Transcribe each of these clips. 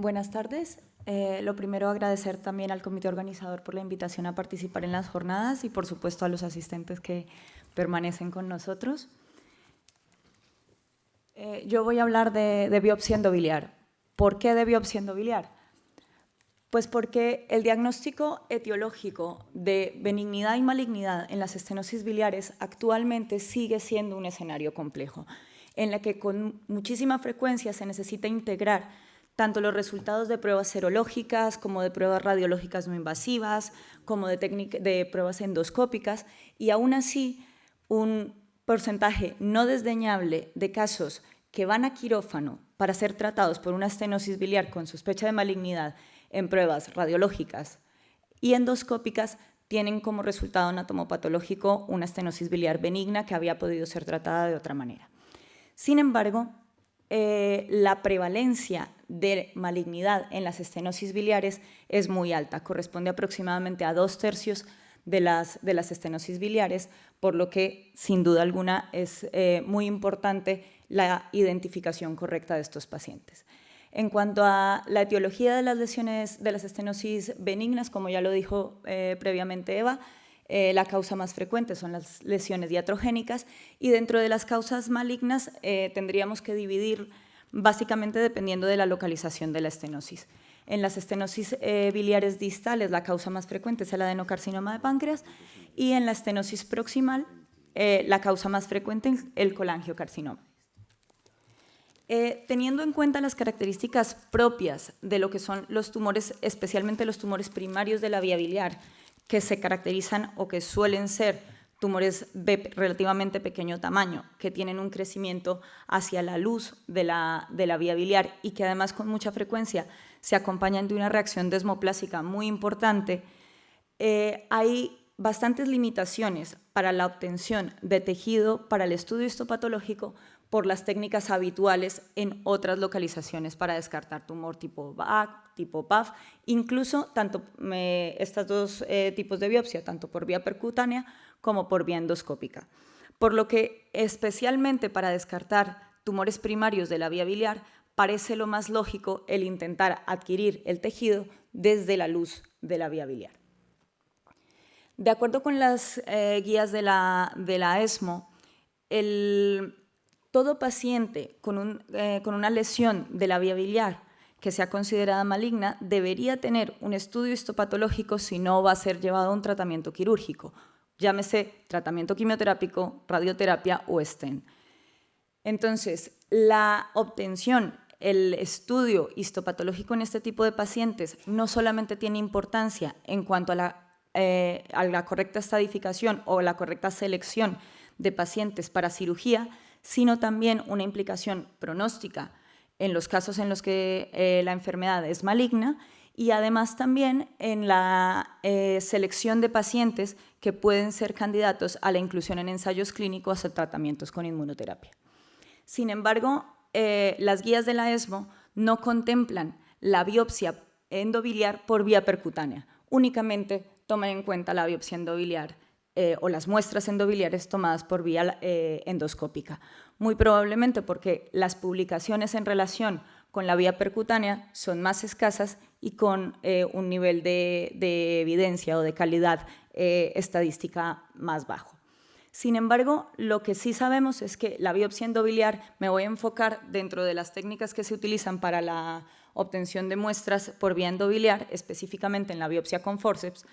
Buenas tardes. Lo primero, agradecer también al comité organizador por la invitación a participar en las jornadas y, por supuesto, a los asistentes que permanecen con nosotros. Yo voy a hablar de biopsia endobiliar. ¿Por qué de biopsia endobiliar? Pues porque el diagnóstico etiológico de benignidad y malignidad en las estenosis biliares actualmente sigue siendo un escenario complejo, en la que con muchísima frecuencia se necesita integrar tanto los resultados de pruebas serológicas como de pruebas radiológicas no invasivas, como de pruebas endoscópicas, y aún así un porcentaje no desdeñable de casos que van a quirófano para ser tratados por una estenosis biliar con sospecha de malignidad en pruebas radiológicas y endoscópicas tienen como resultado anatomopatológico una estenosis biliar benigna que había podido ser tratada de otra manera. Sin embargo, la prevalencia de malignidad en las estenosis biliares es muy alta, corresponde aproximadamente a 2/3 de las estenosis biliares, por lo que sin duda alguna es muy importante la identificación correcta de estos pacientes. En cuanto a la etiología de las lesiones de las estenosis benignas, como ya lo dijo previamente Eva, la causa más frecuente son las lesiones iatrogénicas y dentro de las causas malignas tendríamos que dividir básicamente dependiendo de la localización de la estenosis. En las estenosis biliares distales la causa más frecuente es el adenocarcinoma de páncreas y en la estenosis proximal la causa más frecuente es el colangiocarcinoma. Teniendo en cuenta las características propias de lo que son los tumores, especialmente los tumores primarios de la vía biliar, que se caracterizan o que suelen ser tumores de relativamente pequeño tamaño, que tienen un crecimiento hacia la luz de la vía biliar y que además con mucha frecuencia se acompañan de una reacción desmoplásica muy importante, hay bastantes limitaciones para la obtención de tejido para el estudio histopatológico por las técnicas habituales en otras localizaciones para descartar tumor tipo BAC, tipo PAF, incluso tanto estos dos tipos de biopsia, tanto por vía percutánea como por vía endoscópica. Por lo que, especialmente para descartar tumores primarios de la vía biliar, parece lo más lógico el intentar adquirir el tejido desde la luz de la vía biliar. De acuerdo con las guías de la ESMO, todo paciente con una lesión de la vía biliar que sea considerada maligna debería tener un estudio histopatológico si no va a ser llevado a un tratamiento quirúrgico, llámese tratamiento quimioterápico, radioterapia o stent. Entonces, la obtención, el estudio histopatológico en este tipo de pacientes no solamente tiene importancia en cuanto a la correcta estadificación o la correcta selección de pacientes para cirugía, sino también una implicación pronóstica en los casos en los que la enfermedad es maligna y además también en la selección de pacientes que pueden ser candidatos a la inclusión en ensayos clínicos o tratamientos con inmunoterapia. Sin embargo, las guías de la ESMO no contemplan la biopsia endobiliar por vía percutánea, únicamente toman en cuenta la biopsia endobiliar o las muestras endobiliares tomadas por vía endoscópica, muy probablemente porque las publicaciones en relación con la vía percutánea son más escasas y con un nivel de evidencia o de calidad estadística más bajo. Sin embargo, lo que sí sabemos es que la biopsia endobiliar, me voy a enfocar dentro de las técnicas que se utilizan para la obtención de muestras por vía endobiliar, específicamente en la biopsia con forceps,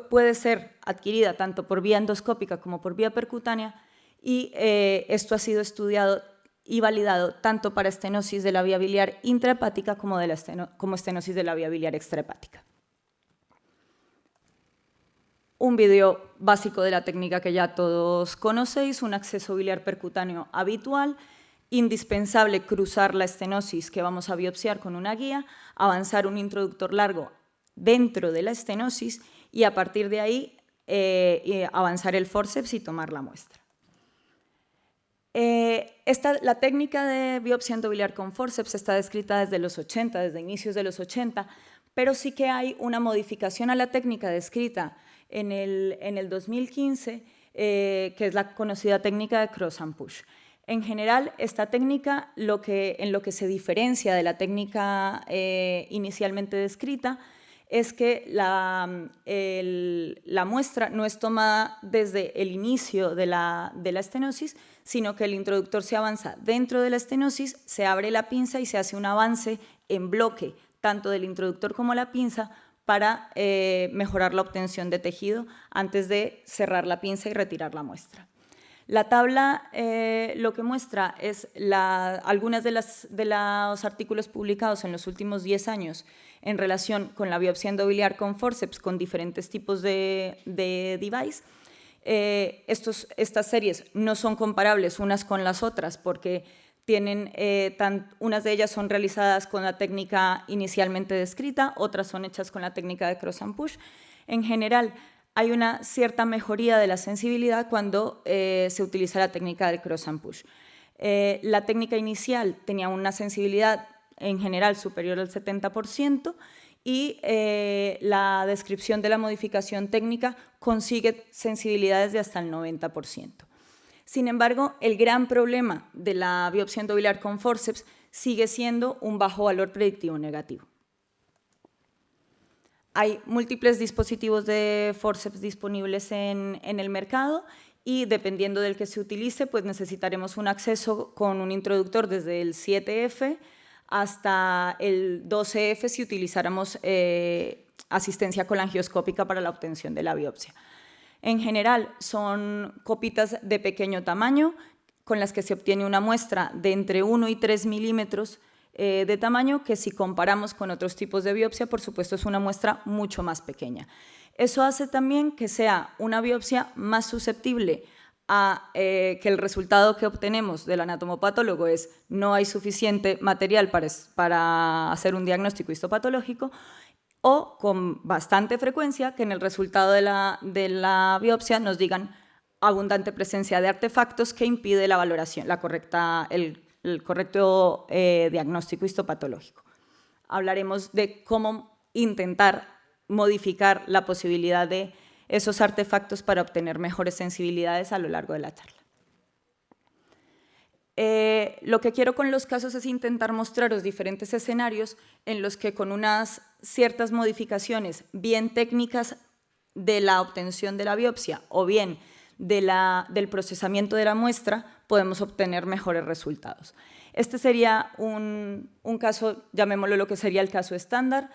puede ser adquirida tanto por vía endoscópica como por vía percutánea y esto ha sido estudiado y validado tanto para estenosis de la vía biliar intrahepática como estenosis de la vía biliar extrahepática. Un video básico de la técnica que ya todos conocéis, un acceso biliar percutáneo habitual, indispensable cruzar la estenosis que vamos a biopsiar con una guía, avanzar un introductor largo dentro de la estenosis y a partir de ahí avanzar el forceps y tomar la muestra. La técnica de biopsia endobiliar con forceps está descrita desde los 80, desde inicios de los 80, pero sí que hay una modificación a la técnica descrita en el 2015, que es la conocida técnica de cross and push. En general, esta técnica en lo que se diferencia de la técnica inicialmente descrita es que la muestra no es tomada desde el inicio de la estenosis, sino que el introductor se avanza dentro de la estenosis, se abre la pinza y se hace un avance en bloque, tanto del introductor como la pinza, para mejorar la obtención de tejido antes de cerrar la pinza y retirar la muestra. La tabla lo que muestra es algunas de los artículos publicados en los últimos 10 años en relación con la biopsia endobiliar con forceps con diferentes tipos de device. Estas series no son comparables unas con las otras porque unas de ellas son realizadas con la técnica inicialmente descrita, otras son hechas con la técnica de cross and push. En general, hay una cierta mejoría de la sensibilidad cuando se utiliza la técnica del cross and push. La técnica inicial tenía una sensibilidad en general superior al 70% y la descripción de la modificación técnica consigue sensibilidades de hasta el 90%. Sin embargo, el gran problema de la biopsia endobiliar con forceps sigue siendo un bajo valor predictivo negativo. Hay múltiples dispositivos de forceps disponibles en el mercado y dependiendo del que se utilice, pues necesitaremos un acceso con un introductor desde el 7F hasta el 12F si utilizáramos asistencia colangioscópica para la obtención de la biopsia. En general, son copitas de pequeño tamaño con las que se obtiene una muestra de entre 1 y 3 milímetros de tamaño, que si comparamos con otros tipos de biopsia, por supuesto, es una muestra mucho más pequeña. Eso hace también que sea una biopsia más susceptible a que el resultado que obtenemos del anatomopatólogo es no hay suficiente material para hacer un diagnóstico histopatológico, o con bastante frecuencia que en el resultado de la biopsia nos digan abundante presencia de artefactos que impide la valoración, el correcto diagnóstico histopatológico. Hablaremos de cómo intentar modificar la posibilidad de esos artefactos para obtener mejores sensibilidades a lo largo de la charla. Lo que quiero con los casos es intentar mostraros diferentes escenarios en los que con unas ciertas modificaciones, bien técnicas de la obtención de la biopsia o bien del procesamiento de la muestra, podemos obtener mejores resultados. Este sería un caso, llamémoslo lo que sería el caso estándar,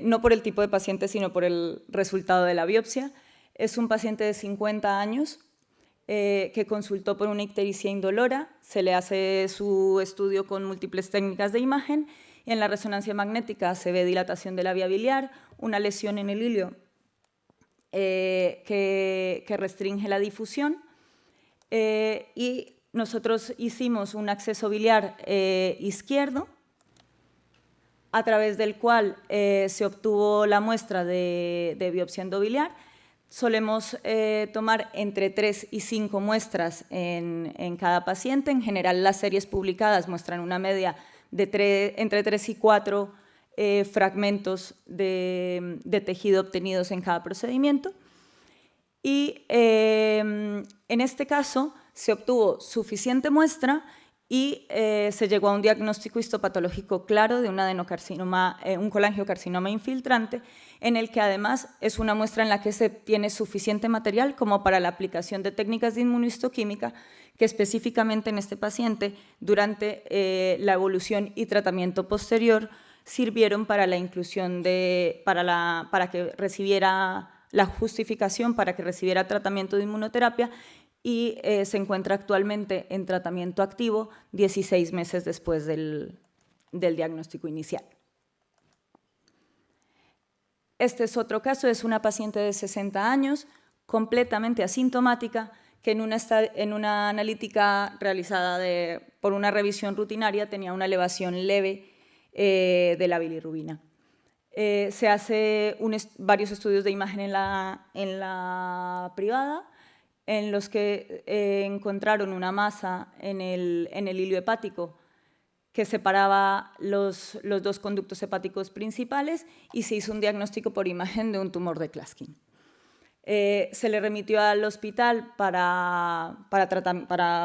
no por el tipo de paciente, sino por el resultado de la biopsia. Es un paciente de 50 años que consultó por una ictericia indolora, se le hace su estudio con múltiples técnicas de imagen y en la resonancia magnética se ve dilatación de la vía biliar, una lesión en el ilio que restringe la difusión y nosotros hicimos un acceso biliar izquierdo a través del cual se obtuvo la muestra de biopsia endobiliar. Solemos tomar entre 3 y 5 muestras en cada paciente. En general, las series publicadas muestran una media de entre 3 y 4 fragmentos de tejido obtenidos en cada procedimiento. Y en este caso se obtuvo suficiente muestra y se llegó a un diagnóstico histopatológico claro de un adenocarcinoma, un colangiocarcinoma infiltrante, en el que además es una muestra en la que se tiene suficiente material como para la aplicación de técnicas de inmunohistoquímica que específicamente en este paciente, durante la evolución y tratamiento posterior, sirvieron para la inclusión para que recibiera la justificación para que recibiera tratamiento de inmunoterapia y se encuentra actualmente en tratamiento activo 16 meses después del diagnóstico inicial. Este es otro caso, es una paciente de 60 años, completamente asintomática, que en una analítica realizada por una revisión rutinaria tenía una elevación leve de la bilirrubina. Se hace varios estudios de imagen en la privada, en los que encontraron una masa en el hilio hepático que separaba los dos conductos hepáticos principales y se hizo un diagnóstico por imagen de un tumor de Klatskin. Se le remitió al hospital para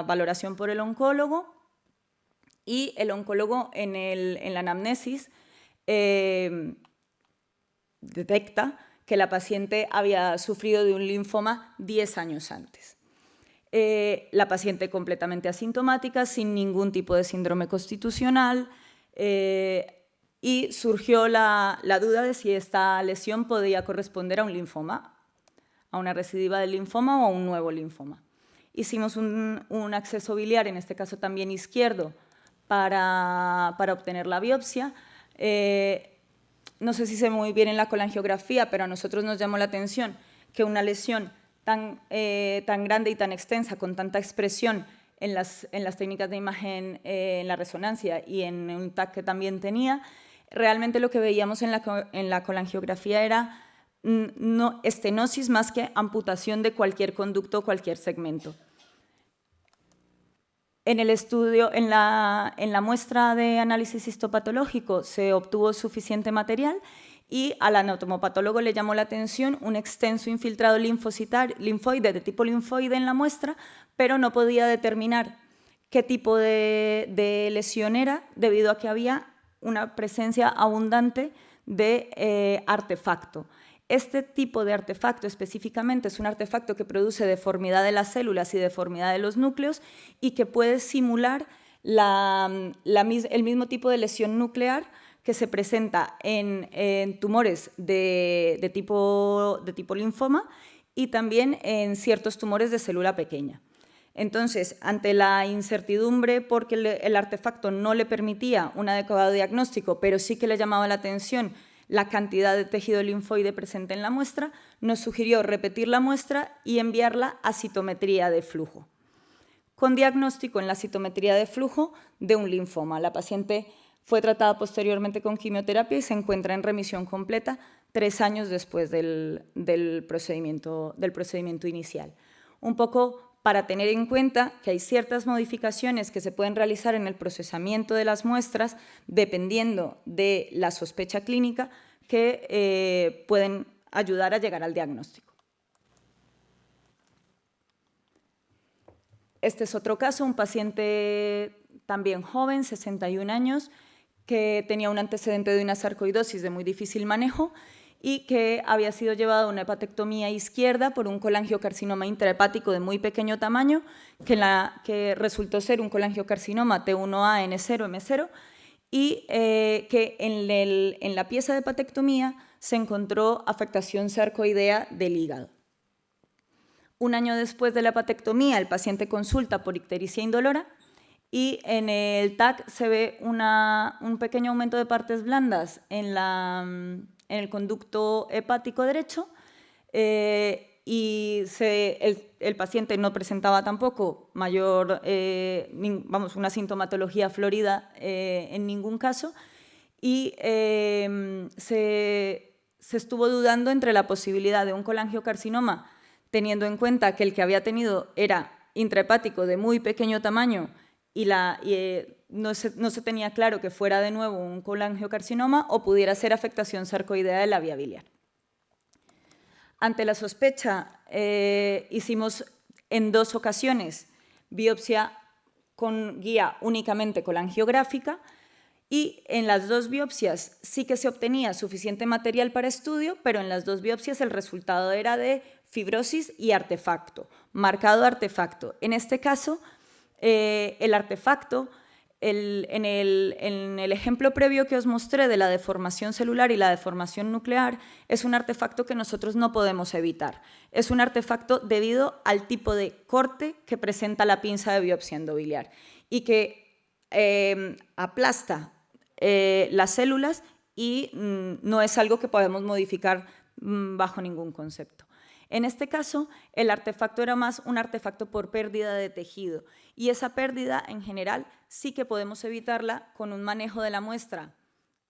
valoración por el oncólogo, y el oncólogo en la anamnesis detecta que la paciente había sufrido de un linfoma 10 años antes. La paciente completamente asintomática, sin ningún tipo de síndrome constitucional, y surgió la duda de si esta lesión podía corresponder a un linfoma, a una recidiva del linfoma o a un nuevo linfoma. Hicimos un acceso biliar, en este caso también izquierdo, para obtener la biopsia. No sé si se ve muy bien en la colangiografía, pero a nosotros nos llamó la atención que una lesión tan grande y tan extensa, con tanta expresión en las técnicas de imagen, en la resonancia y en un TAC que también tenía, realmente lo que veíamos en la colangiografía era no estenosis más que amputación de cualquier conducto o cualquier segmento. En el estudio, en la muestra de análisis histopatológico se obtuvo suficiente material y al anatomopatólogo le llamó la atención un extenso infiltrado linfoide de tipo linfoide en la muestra, pero no podía determinar qué tipo de lesión era debido a que había una presencia abundante de artefacto. Este tipo de artefacto específicamente es un artefacto que produce deformidad de las células y deformidad de los núcleos y que puede simular el mismo tipo de lesión nuclear que se presenta en tumores de tipo linfoma y también en ciertos tumores de célula pequeña. Entonces, ante la incertidumbre porque el artefacto no le permitía un adecuado diagnóstico, pero sí que le llamaba la atención la cantidad de tejido linfoide presente en la muestra, nos sugirió repetir la muestra y enviarla a citometría de flujo, con diagnóstico en la citometría de flujo de un linfoma. La paciente fue tratada posteriormente con quimioterapia y se encuentra en remisión completa 3 años después del procedimiento inicial. Un poco para tener en cuenta que hay ciertas modificaciones que se pueden realizar en el procesamiento de las muestras dependiendo de la sospecha clínica que pueden ayudar a llegar al diagnóstico. Este es otro caso, un paciente también joven, 61 años, que tenía un antecedente de una sarcoidosis de muy difícil manejo y que había sido llevado a una hepatectomía izquierda por un colangiocarcinoma intrahepático de muy pequeño tamaño, que resultó ser un colangiocarcinoma T1A, N0, M0, y que en la pieza de hepatectomía se encontró afectación sarcoidea del hígado. Un año después de la hepatectomía, el paciente consulta por ictericia indolora y en el TAC se ve un pequeño aumento de partes blandas en el conducto hepático derecho y el paciente no presentaba tampoco una sintomatología florida en ningún caso y se estuvo dudando entre la posibilidad de un colangiocarcinoma, teniendo en cuenta que el que había tenido era intrahepático de muy pequeño tamaño y no se tenía claro que fuera de nuevo un colangiocarcinoma o pudiera ser afectación sarcoidea de la vía biliar. Ante la sospecha, hicimos en 2 ocasiones biopsia con guía únicamente colangiográfica y en las 2 biopsias sí que se obtenía suficiente material para estudio, pero en las 2 biopsias el resultado era de fibrosis y artefacto, marcado artefacto. En este caso, el artefacto, en el ejemplo previo que os mostré de la deformación celular y la deformación nuclear, es un artefacto que nosotros no podemos evitar. Es un artefacto debido al tipo de corte que presenta la pinza de biopsia endobiliar y que aplasta las células y no es algo que podemos modificar bajo ningún concepto. En este caso, el artefacto era más un artefacto por pérdida de tejido y esa pérdida, en general, sí que podemos evitarla con un manejo de la muestra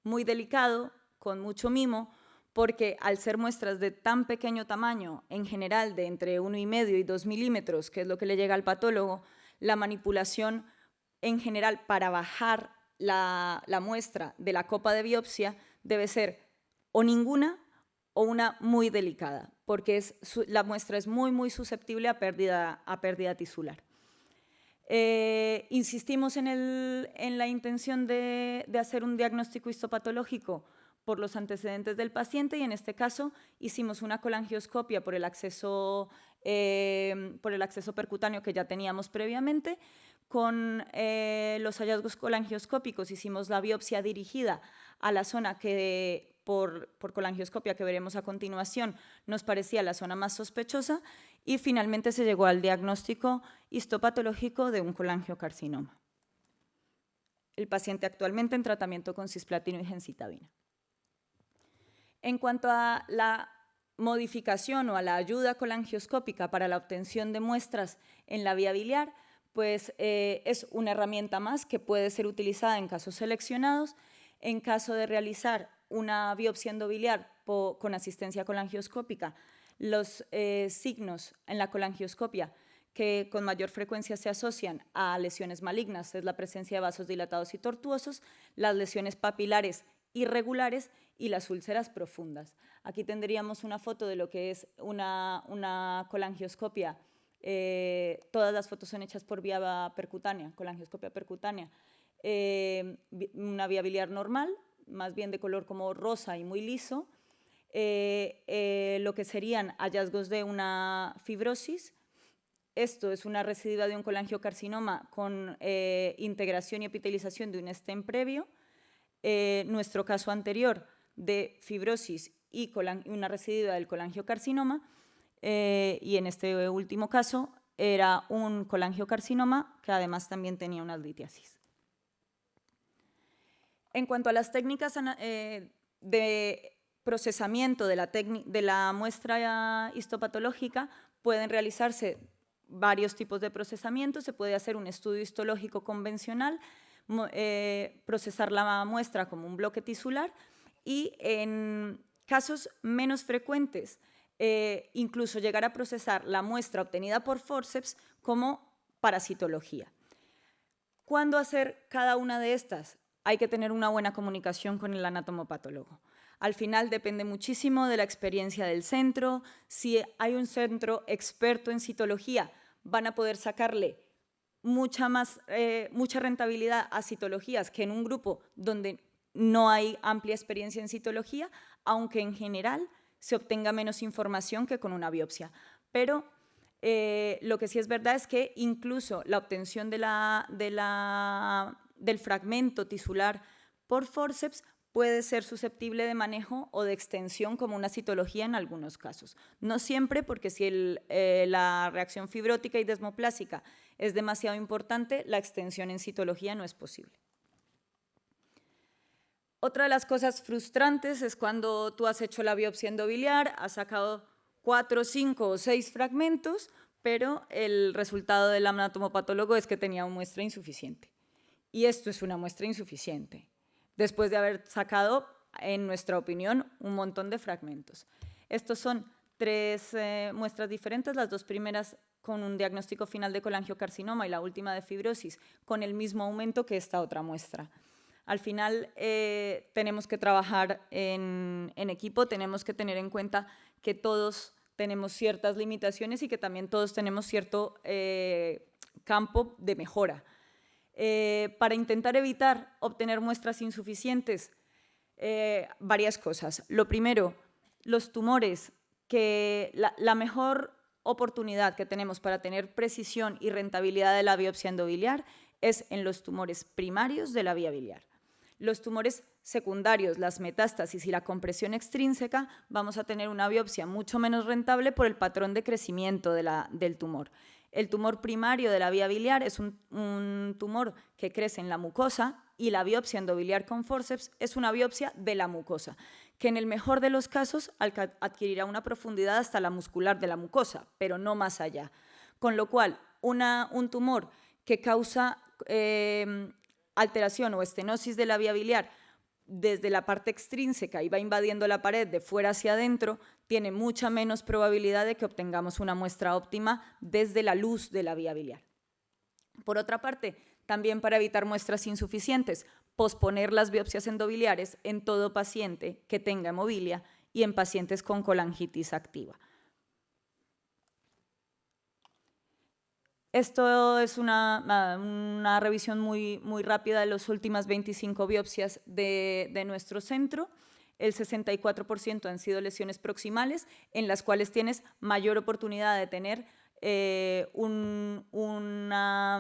muy delicado, con mucho mimo, porque al ser muestras de tan pequeño tamaño, en general de entre 1,5 y 2 milímetros, que es lo que le llega al patólogo, la manipulación, en general, para bajar la muestra de la copa de biopsia debe ser o ninguna o una muy delicada. porque la muestra es muy susceptible a pérdida tisular. Insistimos en la intención de hacer un diagnóstico histopatológico por los antecedentes del paciente, y en este caso hicimos una colangioscopia por el acceso percutáneo que ya teníamos previamente. Con los hallazgos colangioscópicos hicimos la biopsia dirigida a la zona que por colangioscopia, que veremos a continuación, nos parecía la zona más sospechosa, y finalmente se llegó al diagnóstico histopatológico de un colangiocarcinoma. El paciente actualmente en tratamiento con cisplatino y gencitabina. En cuanto a la modificación o a la ayuda colangioscópica para la obtención de muestras en la vía biliar, pues es una herramienta más que puede ser utilizada en casos seleccionados. En caso de realizar una biopsia endobiliar con asistencia colangioscópica, los signos en la colangioscopia que con mayor frecuencia se asocian a lesiones malignas es la presencia de vasos dilatados y tortuosos, las lesiones papilares irregulares y las úlceras profundas. Aquí tendríamos una foto de lo que es una colangioscopia. Todas las fotos son hechas por vía percutánea, colangioscopia percutánea. Una vía biliar normal, más bien de color como rosa y muy liso. Lo que serían hallazgos de una fibrosis. Esto es una recidiva de un colangiocarcinoma con integración y epitelización de un stem previo. Nuestro caso anterior de fibrosis y una recidiva del colangiocarcinoma, y en este último caso era un colangiocarcinoma que además también tenía una litiasis. En cuanto a las técnicas de procesamiento de la muestra histopatológica, pueden realizarse varios tipos de procesamiento. Se puede hacer un estudio histológico convencional, procesar la muestra como un bloque tisular, y en casos menos frecuentes incluso llegar a procesar la muestra obtenida por forceps como parasitología. ¿Cuándo hacer cada una de estas? Hay que tener una buena comunicación con el anatomopatólogo. Al final depende muchísimo de la experiencia del centro. Si hay un centro experto en citología, van a poder sacarle mucha rentabilidad a citologías que en un grupo donde no hay amplia experiencia en citología, aunque en general se obtenga menos información que con una biopsia. Pero lo que sí es verdad es que incluso la obtención del fragmento tisular por forceps puede ser susceptible de manejo o de extensión como una citología en algunos casos. No siempre, porque si la reacción fibrótica y desmoplásica es demasiado importante, la extensión en citología no es posible. Otra de las cosas frustrantes es cuando tú has hecho la biopsia endobiliar, has sacado 4, 5 o 6 fragmentos, pero el resultado del anatomopatólogo es que tenía una muestra insuficiente. Y esto es una muestra insuficiente, después de haber sacado, en nuestra opinión, un montón de fragmentos. Estos son 3 muestras diferentes, las 2 primeras con un diagnóstico final de colangiocarcinoma y la última de fibrosis, con el mismo aumento que esta otra muestra. Al final tenemos que trabajar en equipo, tenemos que tener en cuenta que todos tenemos ciertas limitaciones y que también todos tenemos cierto campo de mejora. Para intentar evitar obtener muestras insuficientes, varias cosas. Lo primero, los tumores, que la mejor oportunidad que tenemos para tener precisión y rentabilidad de la biopsia endobiliar es en los tumores primarios de la vía biliar. Los tumores secundarios, las metástasis y la compresión extrínseca, vamos a tener una biopsia mucho menos rentable por el patrón de crecimiento del tumor. El tumor primario de la vía biliar es un tumor que crece en la mucosa, y la biopsia endobiliar con forceps es una biopsia de la mucosa, que en el mejor de los casos adquirirá una profundidad hasta la muscular de la mucosa, pero no más allá. Con lo cual, un tumor que causa alteración o estenosis de la vía biliar desde la parte extrínseca y va invadiendo la pared de fuera hacia adentro, tiene mucha menos probabilidad de que obtengamos una muestra óptima desde la luz de la vía biliar. Por otra parte, también para evitar muestras insuficientes, posponer las biopsias endobiliares en todo paciente que tenga hemobilia y en pacientes con colangitis activa. Esto es una revisión muy rápida de las últimas 25 biopsias de nuestro centro. El 64% han sido lesiones proximales, en las cuales tienes mayor oportunidad de tener una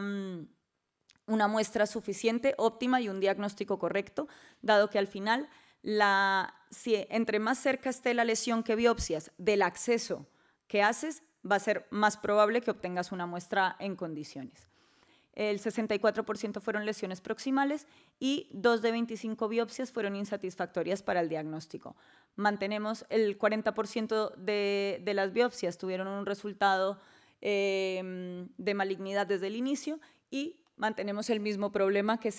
muestra suficiente, óptima y un diagnóstico correcto, dado que al final, si entre más cerca esté la lesión que biopsias del acceso que haces, va a ser más probable que obtengas una muestra en condiciones. El 64% fueron lesiones proximales y 2 de 25 biopsias fueron insatisfactorias para el diagnóstico. Mantenemos el 40% de las biopsias tuvieron un resultado de malignidad desde el inicio y mantenemos el mismo problema que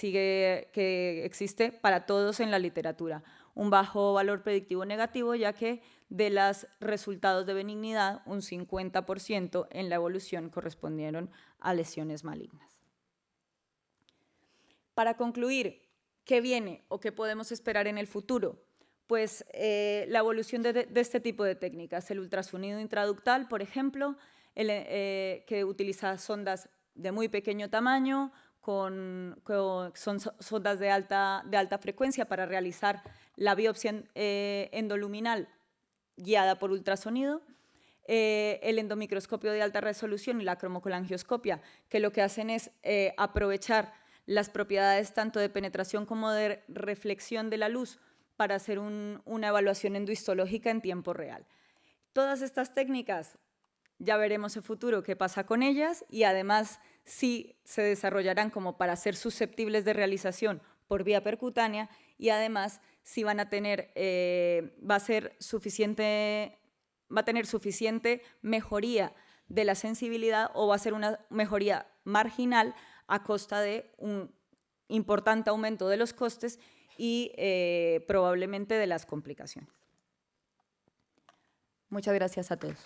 existe para todos en la literatura, un bajo valor predictivo negativo, ya que de los resultados de benignidad, un 50% en la evolución correspondieron a lesiones malignas. Para concluir, ¿qué viene o qué podemos esperar en el futuro? Pues la evolución de este tipo de técnicas, el ultrasonido intraductal, por ejemplo, que utiliza sondas de muy pequeño tamaño, son sondas de alta frecuencia para realizar la biopsia endoluminal guiada por ultrasonido, el endomicroscopio de alta resolución y la cromocolangioscopia, que lo que hacen es aprovechar las propiedades tanto de penetración como de reflexión de la luz para hacer una evaluación endohistológica en tiempo real. Todas estas técnicas ya veremos en futuro qué pasa con ellas y además sí se desarrollarán como para ser susceptibles de realización por vía percutánea y además sí van a tener, va a tener suficiente mejoría de la sensibilidad o va a ser una mejoría marginal a costa de un importante aumento de los costes y probablemente de las complicaciones. Muchas gracias a todos.